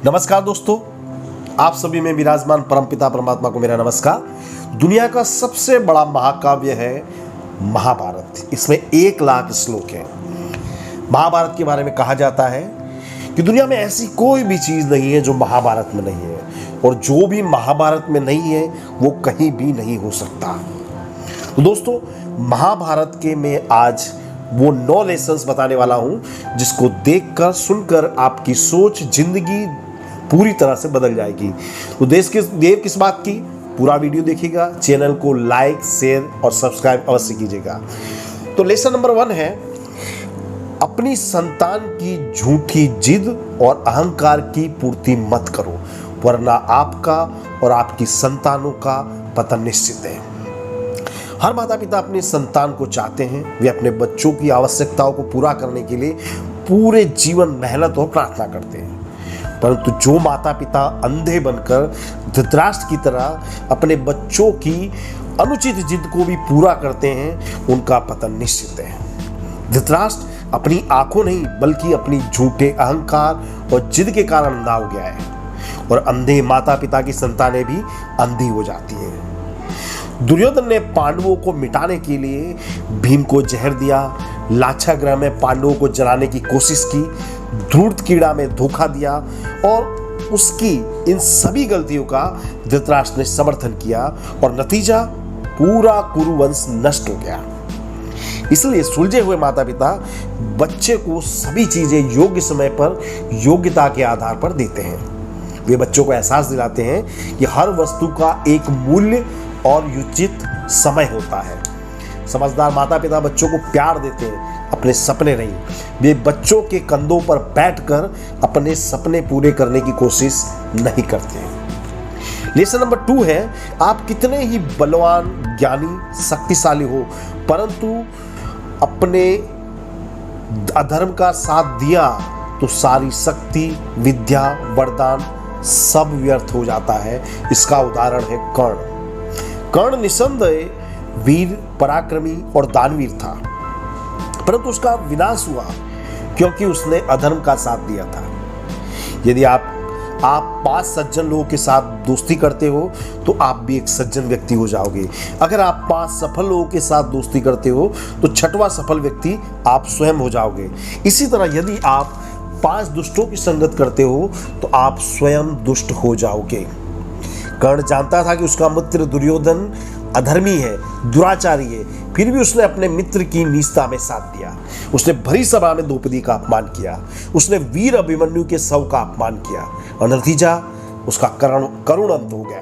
नमस्कार दोस्तों, आप सभी में विराजमान परमपिता परमात्मा को मेरा नमस्कार। दुनिया का सबसे बड़ा महाकाव्य है महाभारत। इसमें 1,00,000 श्लोक हैं। महाभारत के बारे में कहा जाता है कि दुनिया में ऐसी कोई भी चीज नहीं है जो महाभारत में नहीं है, और जो भी महाभारत में नहीं है वो कहीं भी नहीं हो सकता। तो दोस्तों, महाभारत के मैं आज वो 9 लेसन्स बताने वाला हूं जिसको देखकर सुनकर आपकी सोच, जिंदगी पूरी तरह से बदल जाएगी। तो देव किस बात की, पूरा वीडियो देखिएगा, चैनल को लाइक, शेयर और सब्सक्राइब अवश्य कीजिएगा। तो लेसन नंबर 1 है, अपनी संतान की झूठी जिद और अहंकार की पूर्ति मत करो, वरना आपका और आपकी संतानों का पतन निश्चित है। हर माता पिता अपनी संतान को चाहते हैं, वे अपने बच्चों की आवश्यकताओं को पूरा करने के लिए पूरे जीवन मेहनत और प्रार्थना करते हैं, परंतु जो माता पिता अंधे बनकर धृतराष्ट्र की तरह अपने बच्चों की अनुचित जिद को भी पूरा करते हैं, उनका पतन निश्चित है। धृतराष्ट्र अपनी आंखों नहीं बल्कि अपनी झूठे अहंकार और जिद के कारण अंधा हो गया है, और अंधे माता पिता की संतानें भी अंधी हो जाती हैं। दुर्योधन ने पांडवों को मिटाने के लिए भीम को जहर दिया, लाक्षागृह में पांडवों को जलाने की कोशिश की, धूर्तकीड़ा में धोखा दिया, और उसकी इन सभी गलतियों का धृतराष्ट्र ने समर्थन किया, और नतीजा पूरा कुरुवंश नष्ट हो गया। इसलिए सुलझे हुए माता पिता बच्चे को सभी चीजें योग्य समय पर योग्यता के आधार पर देते हैं। वे बच्चों को एहसास दिलाते हैं कि हर वस्तु का एक मूल्य और उचित समय होता है। समझदार माता पिता बच्चों को प्यार देते हैं, अपने सपने नहीं। वे बच्चों के कंधों पर बैठकर अपने सपने पूरे करने की कोशिश नहीं करते हैं। लेसन नंबर 2 है, आप कितने ही बलवान, ज्ञानी, शक्तिशाली हो, परंतु अपने अधर्म का साथ दिया तो सारी शक्ति, विद्या, वरदान सब व्यर्थ हो जाता है। इसका उदाहरण है कर्ण। कर्ण निसंदेह वीर, पराक्रमी और दानवीर था, परंतु उसका विनाश हुआ क्योंकि उसने अधर्म का साथ दिया था। यदि आप 5 सज्जन लोगों के साथ दोस्ती करते हो तो आप भी एक सज्जन व्यक्ति हो जाओगे। अगर आप 5 सफल लोगों के साथ दोस्ती करते हो तो 6वां सफल व्यक्ति आप स्वयं हो जाओगे। इसी तरह यदि आप 5 दुष्टों की संगत करते हो तो आप स्वयं दुष्ट हो जाओगे। कर्ण जानता था कि उसका मित्र दुर्योधन अधर्मी है, दुराचारी है, फिर भी उसने अपने मित्र की नीचता में साथ दिया। उसने भरी सभा में द्रौपदी का अपमान किया, उसने वीर अभिमन्यु के शव का अपमान किया, और नतीजा उसका करुण अंत हो गया।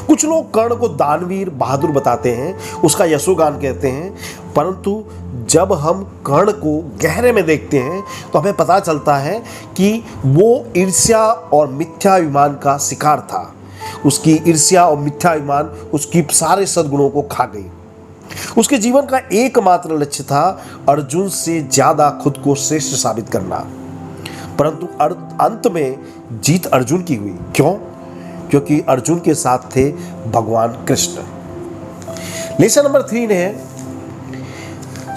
कुछ लोग कर्ण को दानवीर, बहादुर बताते हैं, उसका यशोगान कहते हैं, परंतु जब हम कर्ण को गहरे में देखते हैं तो हमें पता चलता है कि वो ईर्ष्या और मिथ्याभिमान का शिकार था। उसकी ईर्ष्या और मिथ्याभिमान उसकी सारे सद्गुणों को खा गई। उसके जीवन का एकमात्र लक्ष्य था अर्जुन से ज्यादा खुद को श्रेष्ठ साबित करना, परंतु अंत में जीत अर्जुन की हुई। क्यों? क्योंकि अर्जुन के साथ थे भगवान कृष्ण। लेसन नंबर 3 है,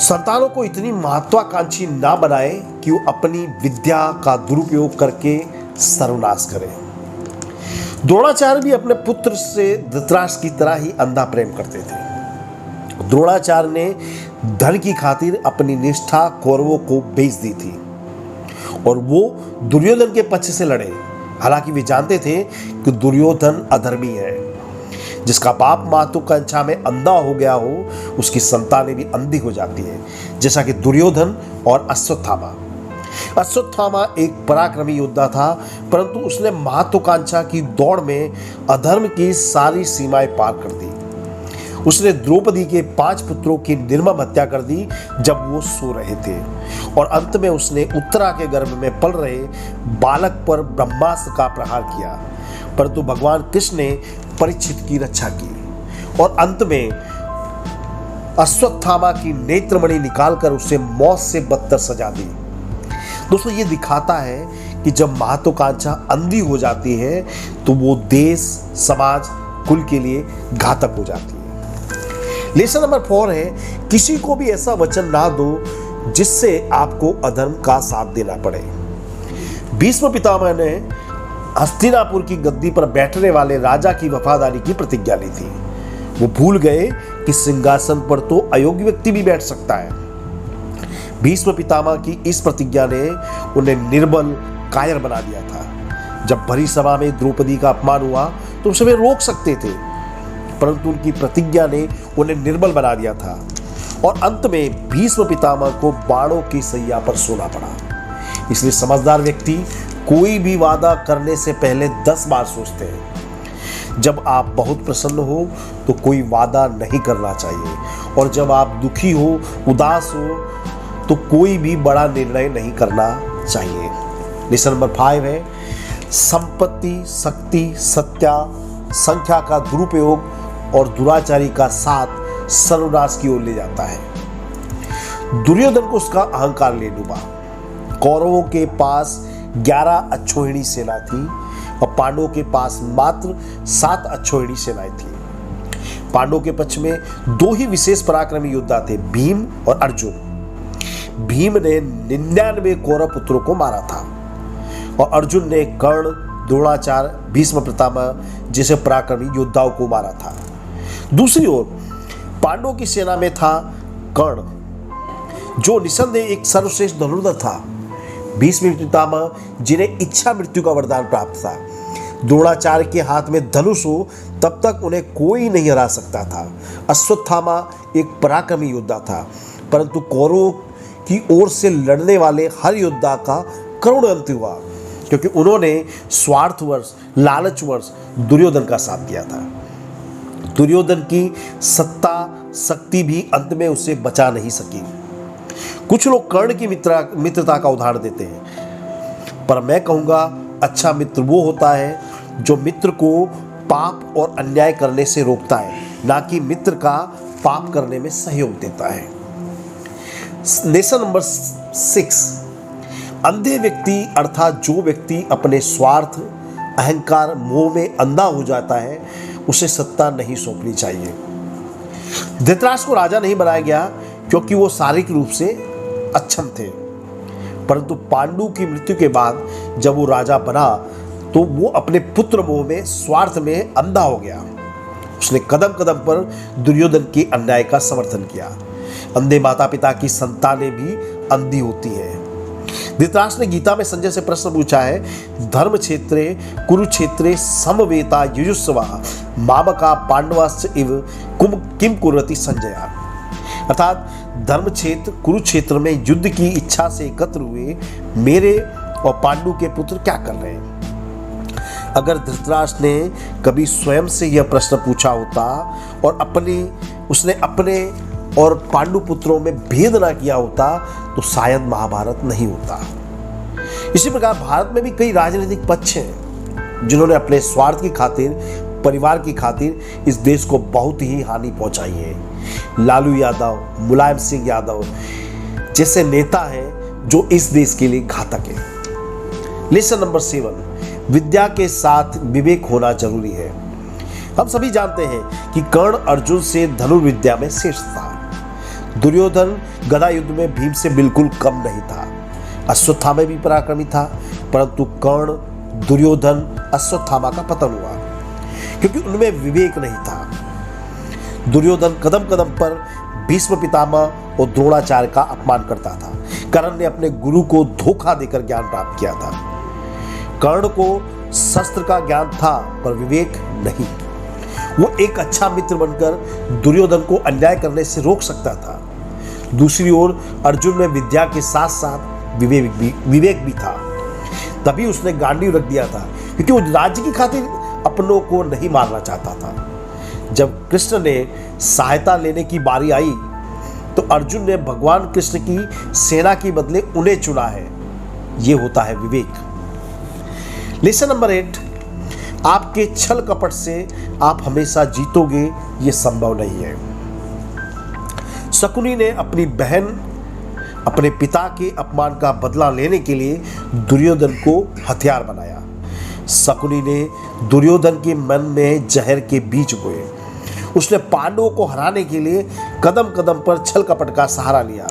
संतानों को इतनी महत्वाकांक्षी ना बनाए कि वो अपनी विद्या का दुरुपयोग करके सर्वनाश करें। द्रोणाचार्य भी अपने पुत्र से धृतराष्ट्र की तरह ही अंधा प्रेम करते थे। द्रोणाचार्य ने धन की खातिर अपनी निष्ठा कौरवों को बेच दी थी, और वो दुर्योधन के पक्ष से लड़े। हालांकि वे जानते थे कि दुर्योधन अधर्मी है। जिसका बाप महत्वाकांक्षा में अंधा हो गया हो, उसकी संतानें भी अंधी हो जाती है, जैसा कि दुर्योधन और अश्वत्थामा। अश्वत्थामा एक पराक्रमी योद्धा था, परंतु उसने महत्वाकांक्षा की दौड़ में अधर्म की सारी सीमाएं पार कर दी। उसने द्रौपदी के 5 पुत्रों की निर्मम हत्या कर दी जब वो सो रहे थे, और अंत में उसने उत्तरा के गर्भ में पल रहे बालक पर ब्रह्मास्त्र का प्रहार किया, परंतु भगवान कृष्ण ने परीक्षित की रक्षा की, और अंत में अश्वत्थामा की नेत्रमणि निकालकर उसे मौत से बदतर सजा दी। दोस्तों, ये दिखाता है कि जब महत्वाकांक्षा अंधी हो जाती है तो वो देश, समाज, कुल के लिए घातक हो जाती है। लेसन नंबर 4 है, किसी को भी ऐसा वचन ना दो जिससे आपको अधर्म का साथ देना पड़े। भीष्म पितामह ने हस्तिनापुर की गद्दी पर बैठने वाले राजा की वफादारी की प्रतिज्ञा ली थी। वो भूल गए कि सिंहासन पर तो अयोग्य व्यक्ति भी बैठ सकता है। भीष्म पितामह की इस प्रतिज्ञा ने उन्हें निर्बल कायर बना दिया था। जब भरी सभा में द्रौपदी का अपमान हुआ तो उसे वे रोक सकते थे, परंतु उनकी प्रतिज्ञा ने उन्हें निर्बल बना दिया था और अंत में भीष्म पितामह को बाणों की सैया पर सोना पड़ा। इसलिए समझदार व्यक्ति कोई भी वादा करने से पहले 10 बार सोचते हैं। जब आप बहुत प्रसन्न हो तो कोई वादा नहीं करना चाहिए, और जब आप दुखी हो, उदास हो, तो कोई भी बड़ा निर्णय नहीं करना चाहिए। लेसन नंबर 5 है संपत्ति, शक्ति, सत्या, संख्या का दुरुपयोग और दुराचारी का साथ सर्वनाश की ओर ले जाता है। दुर्योधन को उसका अहंकार ले डूबा। कौरवों के पास 11 अक्षौहिणी सेना थी और पांडवों के पास मात्र 7 अक्षौहिणी सेनाएं थी। पांडवों के पक्ष में 2 ही विशेष पराक्रमी योद्धा थे, भीम और अर्जुन। भीम ने 99 कौरव पुत्रों को मारा था और अर्जुन ने कर्ण, द्रोणाचार्य, भीष्म पितामह जैसे पराक्रमी योद्धाओं को मारा था। दूसरी ओर पांडवों की सेना में था कर्ण, जो निसंदेह एक सर्वश्रेष्ठ धनुर्धर था। भीष्म पितामह जिन्हें इच्छा मृत्यु का वरदान प्राप्त था। द्रोणाचार्य के हाथ में धनुष हो तब तक उन्हें कोई नहीं हरा सकता था। अश्वत्थामा एक पराक्रमी योद्धा था, परंतु कौरवों की ओर से लड़ने वाले हर योद्धा का करुण अंत हुआ, क्योंकि उन्होंने स्वार्थवश, लालचवश दुर्योधन का साथ दिया था। दुर्योधन की सत्ता, शक्ति भी अंत में उसे बचा नहीं सकी। कुछ लोग कर्ण की मित्रता का उदाहरण देते हैं, पर मैं कहूंगा अच्छा मित्र वो होता है जो मित्र को पाप और अन्याय करने से रोकता है, ना कि मित्र का पाप करने में सहयोग देता है। लेसन नंबर 6 अंधे व्यक्ति अर्थात जो व्यक्ति अपने स्वार्थ, अहंकार, मोह में अंधा हो जाता है, उसे सत्ता नहीं सौंपनी चाहिए। धृतराष्ट्र को राजा नहीं बनाया गया क्योंकि वो शारीरिक रूप से अक्षम थे, परंतु पांडु की मृत्यु के बाद जब वो राजा बना तो वो अपने पुत्र मोह में, स्वार्थ में अंधा हो गया। उसने कदम कदम पर दुर्योधन के अन्याय का समर्थन किया। अंधे माता पिता की संतानें भी अंधी होती हैं। धृतराष्ट्र ने गीता में संजय से प्रश्न पूछा है, धर्म क्षेत्रे कुरुक्षेत्रे समवेता युयुस्सवा मामका पांडवाश्च इव किम कुर्वति संजय। अर्थात धर्म क्षेत्र कुरुक्षेत्र में युद्ध की इच्छा से एकत्र हुए मेरे और पांडु के पुत्र क्या कर रहे हैं? अगर धृतराष्ट्र ने कभी स्वयं से यह प्रश्न पूछा होता और उसने अपने और पांडु पुत्रों में भेद ना किया होता तो शायद महाभारत नहीं होता। इसी प्रकार भारत में भी कई राजनीतिक पक्ष हैं जिन्होंने अपने स्वार्थ की खातिर, परिवार की खातिर इस देश को बहुत ही हानि पहुंचाई है। लालू यादव, मुलायम सिंह यादव जैसे नेता हैं जो इस देश के लिए घातक है। लेसन नंबर 7 विद्या के साथ विवेक होना जरूरी है। हम सभी जानते हैं कि कर्ण अर्जुन से धनुर्विद्या में श्रेष्ठ था। दुर्योधन गदा युद्ध में भीम से बिल्कुल कम नहीं था। अश्वत्थामा भी पराक्रमी था, परंतु कर्ण, दुर्योधन, अश्वत्थामा का पतन हुआ क्योंकि उनमें विवेक नहीं था। दुर्योधन कदम कदम पर भीष्म पितामह और द्रोणाचार्य का अपमान करता था। कर्ण ने अपने गुरु को धोखा देकर ज्ञान प्राप्त किया था। कर्ण को शस्त्र का ज्ञान था पर विवेक नहीं। वो एक अच्छा मित्र बनकर दुर्योधन को अन्याय करने से रोक सकता था। दूसरी ओर अर्जुन में विद्या के साथ साथ विवेक भी था, तभी उसने गांडीव रख दिया था, क्योंकि वो राज्य की खातिर अपनों को नहीं मारना चाहता था। जब कृष्ण ने सहायता लेने की बारी आई तो अर्जुन ने भगवान कृष्ण की सेना के बदले उन्हें चुना है। यह होता है विवेक। लेसन नंबर 8 आपके छल कपट से आप हमेशा जीतोगे, यह संभव नहीं है। शकुनी ने अपनी बहन, अपने पिता के अपमान का बदला लेने के लिए दुर्योधन को हथियार बनाया। शकुनी ने दुर्योधन के मन में जहर के बीज बोए। उसने पांडवों को हराने के लिए कदम कदम पर छल कपट का सहारा लिया।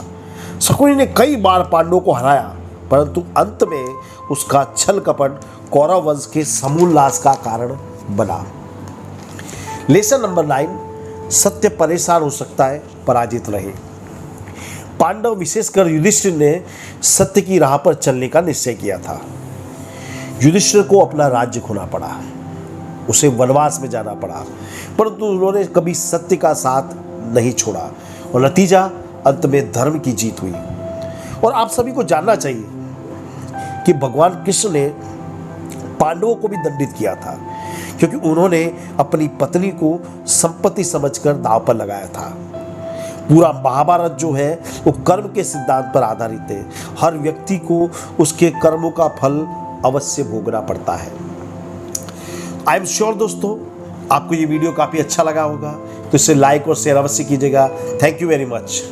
शकुनी ने कई बार पांडवों को हराया, परंतु अंत में उसका छल कपट कौरव वंश के समूल नाश का कारण बना। लेसन नंबर 9, सत्य परेशान हो सकता है, पराजित रहे। पांडव विशेषकर युधिष्ठिर ने सत्य की राह पर चलने का निश्चय किया था। युधिष्ठिर को अपना राज्य खोना पड़ा, उसे वनवास में जाना पड़ा, परंतु उन्होंने कभी सत्य का साथ नहीं छोड़ा और नतीजा अंत में धर्म की जीत हुई। और आप सभी को जानना चाहिए कि भगवान कृष्ण ने पांडवों को भी दंडित किया था, क्योंकि उन्होंने अपनी पत्नी को संपत्ति समझकर दांव पर लगाया था। पूरा महाभारत जो है वो कर्म के सिद्धांत पर आधारित है। हर व्यक्ति को उसके कर्मों का फल अवश्य भोगना पड़ता है। आई एम श्योर दोस्तों, आपको ये वीडियो काफ़ी अच्छा लगा होगा, तो इसे लाइक और शेयर अवश्य कीजिएगा। Thank you very much.